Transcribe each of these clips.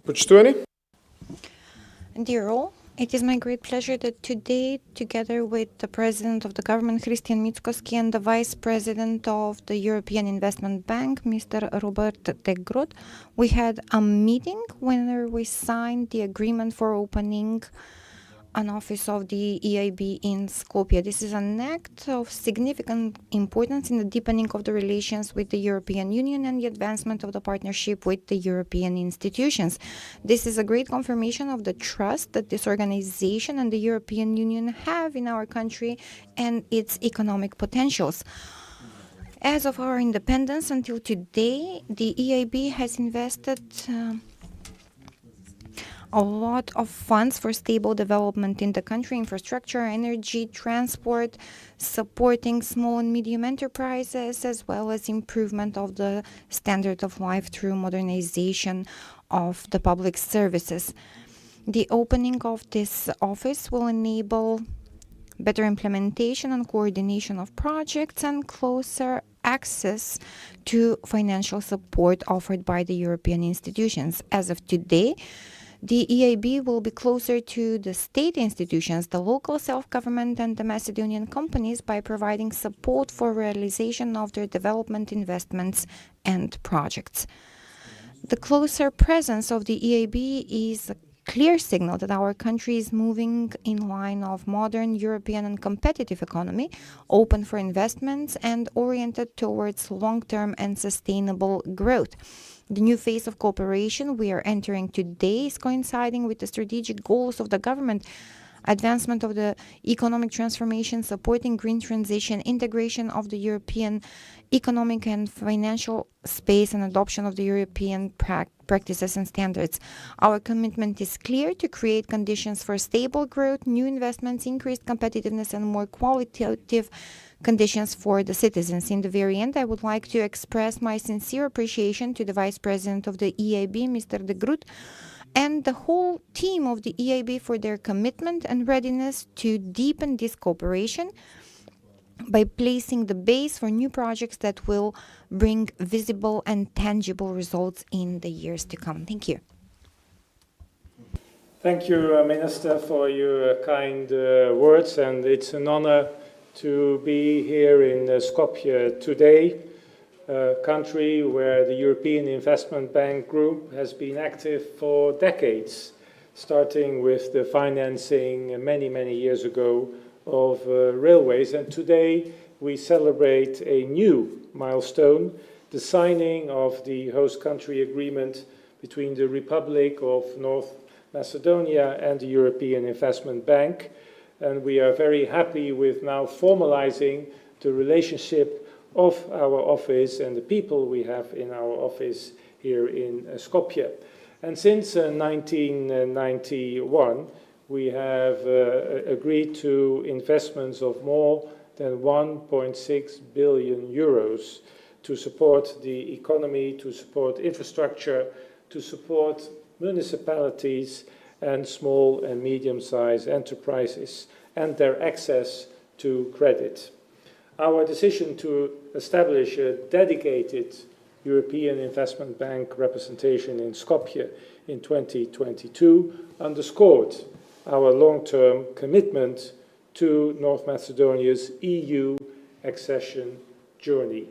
Почитувани? Dear all, it is my great pleasure that today, together with the President of the Government, Mucunski, and the Vice President of the European Investment Bank, Mr. Groot, we had a meeting where we signed the agreement for opening an office of the EIB in Skopje. This is an act of significant importance in the deepening of the relations with the European Union and the advancement of the partnership with the European institutions. This is a great confirmation of the trust that this organization and the European Union have in our country and its economic potentials. As of our independence until today, the EIB has invested a lot of funds for stable development in the country, infrastructure, energy, transport, supporting small and medium enterprises, as well as improvement of the standard of life through modernization of the public services. The opening of this office will enable better implementation and coordination of projects and closer access to financial support offered by the European institutions. As of today, the EIB will be closer to the state institutions, the local self-government and the Macedonian companies by providing support for realization of their development investments and projects. The closer presence of the EIB is a clear signal that our country is moving in line of modern European and competitive economy, open for investments and oriented towards long-term and sustainable growth. The new phase of cooperation we are entering today is coinciding with the strategic goals of the government, advancement of the economic transformation, supporting green transition, integration of the European economic and financial space, and adoption of the European practices and standards. Our commitment is clear to create conditions for stable growth, new investments, increased competitiveness, and more qualitative conditions for the citizens. In the very end, I would like to express my sincere appreciation to the Vice President of the EIB, Mr. Groot, and the whole team of the EIB for their commitment and readiness to deepen this cooperation by placing the base for new projects that will bring visible and tangible results in the years to come. Thank you. Thank you, Minister, for your kind words, and it's an honor to be here in Skopje today, a country where the European Investment Bank Group has been active for decades, starting with the financing many, many years ago of railways. And today we celebrate a new milestone, the signing of the host country agreement between the Republic of North Macedonia and the European Investment Bank. And we are very happy with now formalizing the relationship of our office and the people we have in our office here in Skopje. And since 1991, we have agreed to investments of more than 1.6 billion euros to support the economy, to support infrastructure, to support municipalities and small and medium-sized enterprises and their access to credit. Our decision to establish a dedicated European Investment Bank representation in Skopje in 2022 underscored our long-term commitment to North Macedonia's EU accession journey.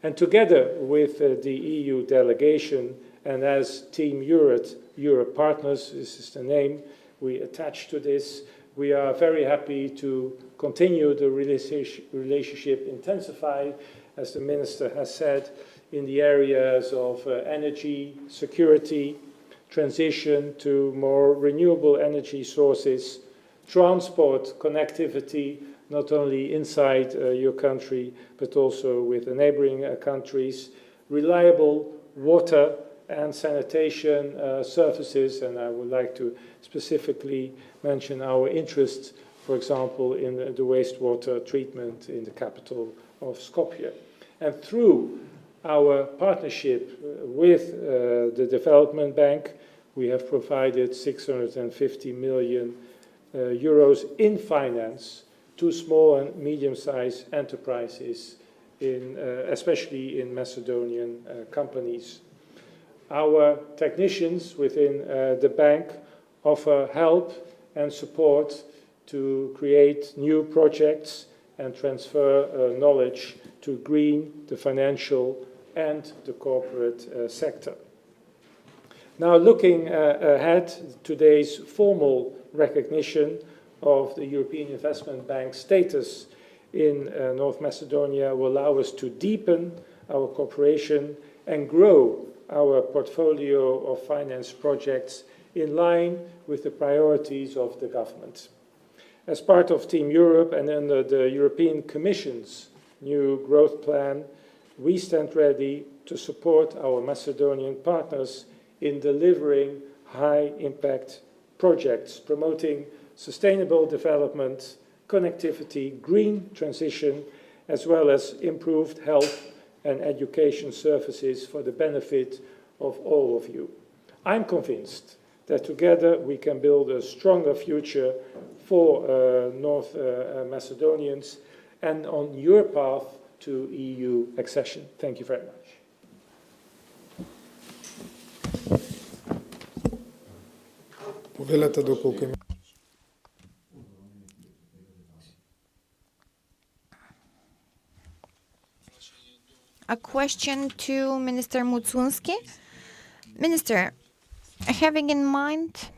And together with the EU delegation and as Team Europe Partners, this is the name we attach to this, we are very happy to continue the relationship, intensify, as the Minister has said, in the areas of energy, security, transition to more renewable energy sources, transport connectivity, not only inside your country, but also with the neighboring countries, reliable water and sanitation services, and I would like to specifically mention our interest, for example, in the wastewater treatment in the capital of Skopje. And through our partnership with the Development Bank, we have provided 650 million euros in finance to small and medium-sized enterprises, especially in Macedonian companies. Our technicians within the bank offer help and support to create new projects and transfer knowledge to green the financial and the corporate sector. Now, looking ahead, today's formal recognition of the European Investment Bank's status in North Macedonia will allow us to deepen our cooperation and grow our portfolio of finance projects in line with the priorities of the government. As part of Team Europe and under the European Commission's new growth plan, we stand ready to support our Macedonian partners in delivering high-impact projects, promoting sustainable development, connectivity, green transition, as well as improved health and education services for the benefit of all of you. I'm convinced that together we can build a stronger future for North Macedonians and on your path to EU accession. Thank you very much. Повелете доколку има. A question to Minister Mucunski. Minister, having in mind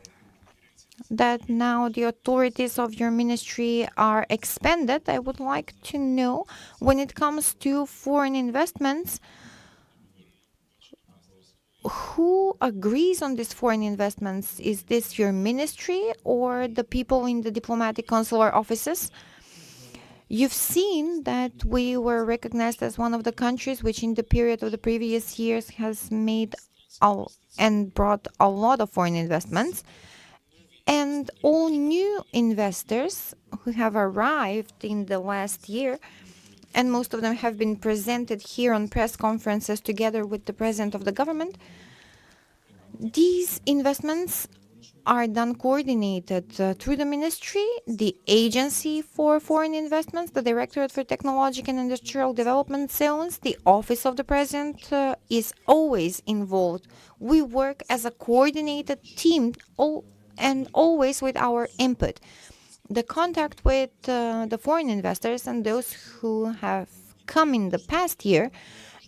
that now the authorities of your ministry are expanded, I would like to know, when it comes to foreign investments, who agrees on these foreign investments? Is this your ministry or the people in the diplomatic consular offices? You've seen that we were recognized as one of the countries which in the period of the previous years has made and brought a lot of foreign investments. And all new investors who have arrived in the last year, and most of them have been presented here on press conferences together with the president of the government, these investments are done coordinated through the ministry, the Agency for Foreign Investments, the Directorate for Technological and Industrial Development Zones, the Office of the President is always involved. We work as a coordinated team and always with our input. The contact with the foreign investors and those who have come in the past year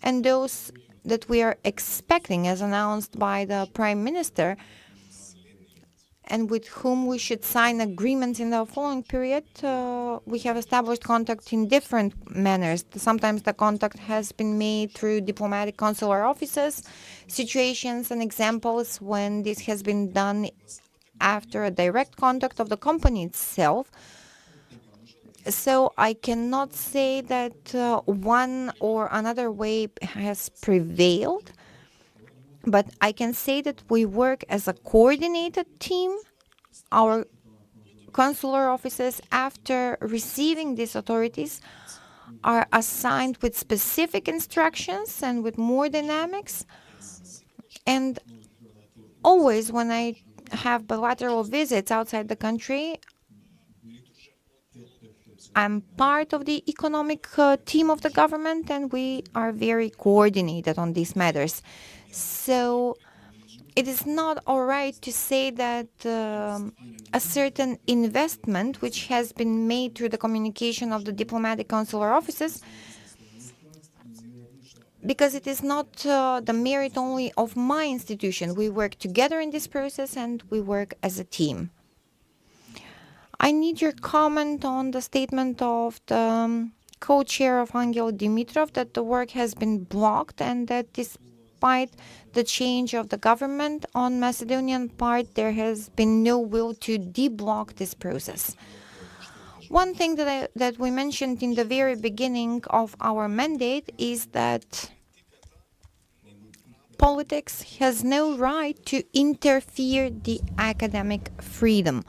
and those that we are expecting as announced by the Prime Minister and with whom we should sign agreements in the following period, we have established contact in different manners. Sometimes the contact has been made through diplomatic consular offices, situations and examples when this has been done after a direct contact of the company itself. So I cannot say that one or another way has prevailed, but I can say that we work as a coordinated team. Our consular offices, after receiving these authorities, are assigned with specific instructions and with more dynamics. And always when I have bilateral visits outside the country, I'm part of the economic team of the government, and we are very coordinated on these matters. So it is not all right to say that a certain investment which has been made through the communication of the diplomatic consular offices, because it is not the merit only of my institution. We work together in this process and we work as a team. I need your comment on the statement of the co-chair of Angel Dimitrov that the work has been blocked and that despite the change of the government on Macedonian part, there has been no will to deblock this process. One thing that we mentioned in the very beginning of our mandate is that politics has no right to interfere the academic freedom.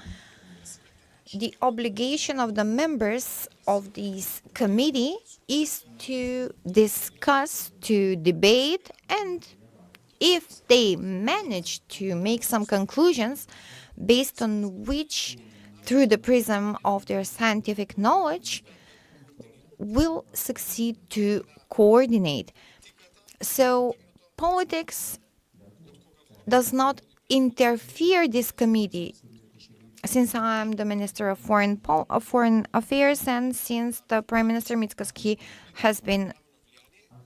The obligation of the members of this committee is to discuss, to debate, and if they manage to make some conclusions based on which, through the prism of their scientific knowledge, will succeed to coordinate. So politics does not interfere this committee, since I'm the Minister of Foreign Affairs and since the Prime Minister Mucunski has been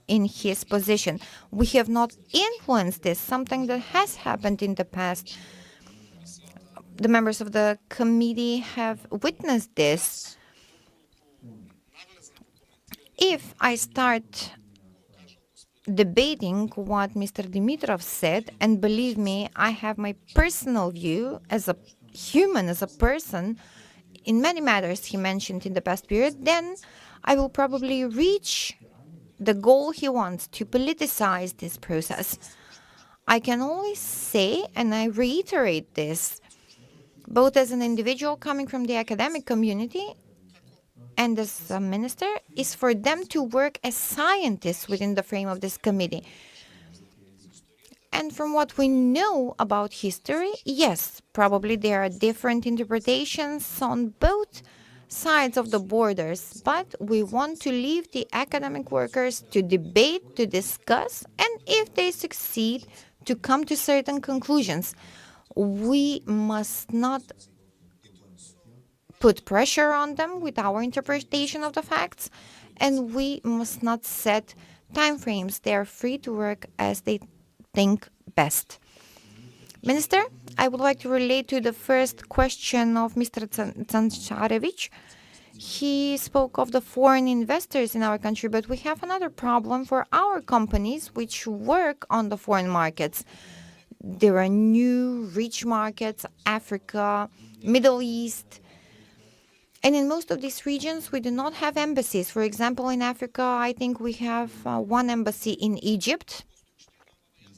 in his position. We have not influenced this, something that has happened in the past. The members of the committee have witnessed this. If I start debating what Mr. Dimitrov said, and believe me, I have my personal view as a human, as a person, in many matters he mentioned in the past period, then I will probably reach the goal he wants, to politicize this process. I can only say, and I reiterate this, both as an individual coming from the academic community and as a minister, is for them to work as scientists within the frame of this committee. And from what we know about history, yes, probably there are different interpretations on both sides of the borders, but we want to leave the academic workers to debate, to discuss, and if they succeed, to come to certain conclusions. We must not put pressure on them with our interpretation of the facts, and we must not set timeframes. They are free to work as they think best. Minister, I would like to relate to the first question of Mr. Zancharevich. He spoke of the foreign investors in our country, but we have another problem for our companies which work on the foreign markets. There are new rich markets, Africa, Middle East, and in most of these regions we do not have embassies. For example, in Africa, I think we have one embassy in Egypt.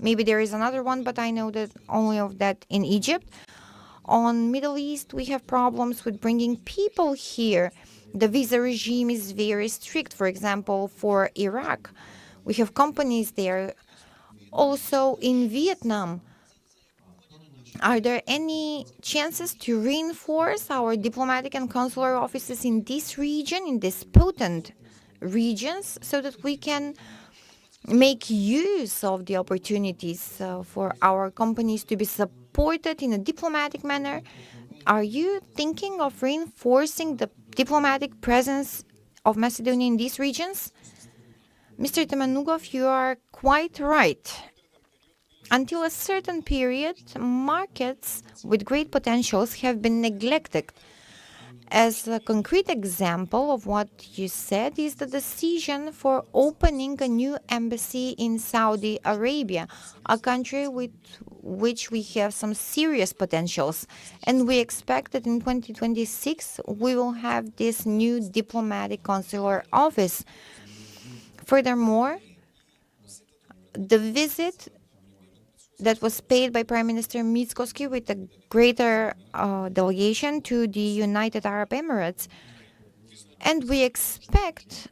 Maybe there is another one, but I know that only of that in Egypt. On Middle East, we have problems with bringing people here. The visa regime is very strict. For example, for Iraq, we have companies there. Also in Vietnam, are there any chances to reinforce our diplomatic and consular offices in this region, in these potent regions, so that we can make use of the opportunities for our companies to be supported in a diplomatic manner? Are you thinking of reinforcing the diplomatic presence of Macedonia in these regions? Mr. Temenugov, you are quite right. Until a certain period, markets with great potentials have been neglected. As a concrete example of what you said is the decision for opening a new embassy in Saudi Arabia, a country with which we have some serious potentials. And we expect that in 2026 we will have this new diplomatic consular office. Furthermore, the visit that was paid by Prime Minister Mucunski with a greater delegation to the United Arab Emirates. And we expect,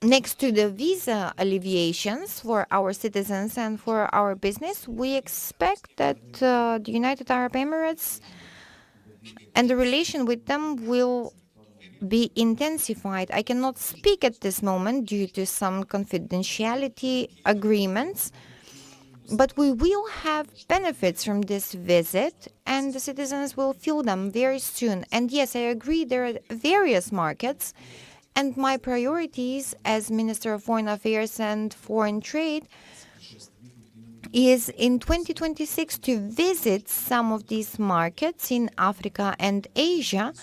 next to the visa alleviations for our citizens and for our business, we expect that the United Arab Emirates and the relation with them will be intensified. I cannot speak at this moment due to some confidentiality agreements, but we will have benefits from this visit, and the citizens will feel them very soon. And yes, I agree, there are various markets, and my priorities as Minister of Foreign Affairs and Foreign Trade is in 2026 to visit some of these markets in Africa and Asia.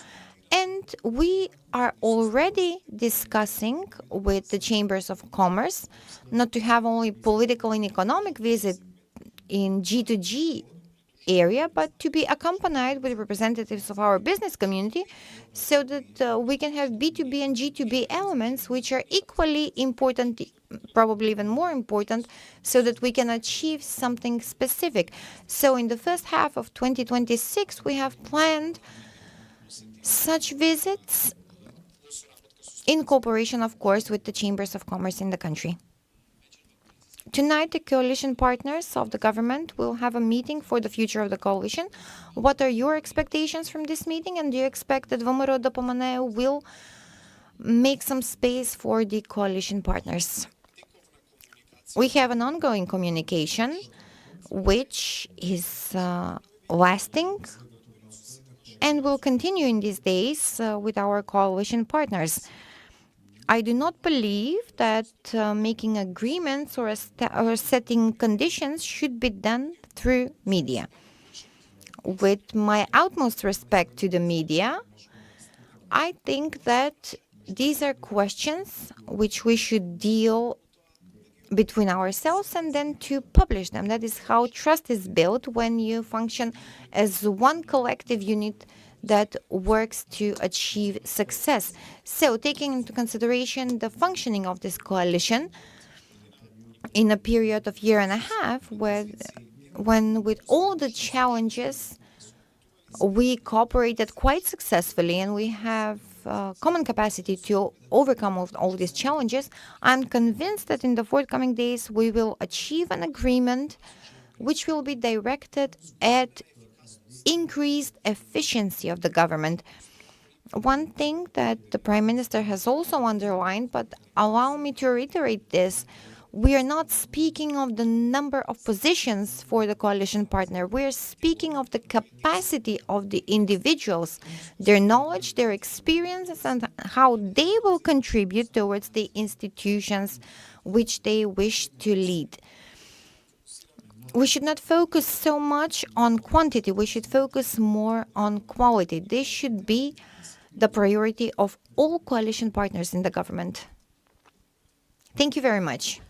And we are already discussing with the chambers of commerce not to have only political and economic visit in G2G area, but to be accompanied with representatives of our business community so that we can have B2B and G2B elements, which are equally important, probably even more important, so that we can achieve something specific. So in the first half of 2026, we have planned such visits in cooperation, of course, with the chambers of commerce in the country. Tonight, the coalition partners of the government will have a meeting for the future of the coalition. What are your expectations from this meeting, and do you expect that VMRO DPMNE will make some space for the coalition partners? We have an ongoing communication which is lasting and will continue in these days with our coalition partners. I do not believe that making agreements or setting conditions should be done through media. With my utmost respect to the media, I think that these are questions which we should deal between ourselves and then to publish them. That is how trust is built, when you function as one collective unit that works to achieve success. So, taking into consideration the functioning of this coalition in a period of year and a half, when with all the challenges we cooperated quite successfully and we have common capacity to overcome all these challenges, I'm convinced that in the forthcoming days we will achieve an agreement which will be directed at increased efficiency of the government. One thing that the Prime Minister has also underlined, but allow me to reiterate this, we are not speaking of the number of positions for the coalition partner. We are speaking of the capacity of the individuals, their knowledge, their experiences, and how they will contribute towards the institutions which they wish to lead. We should not focus so much on quantity. We should focus more on quality. This should be the priority of all coalition partners in the government. Thank you very much.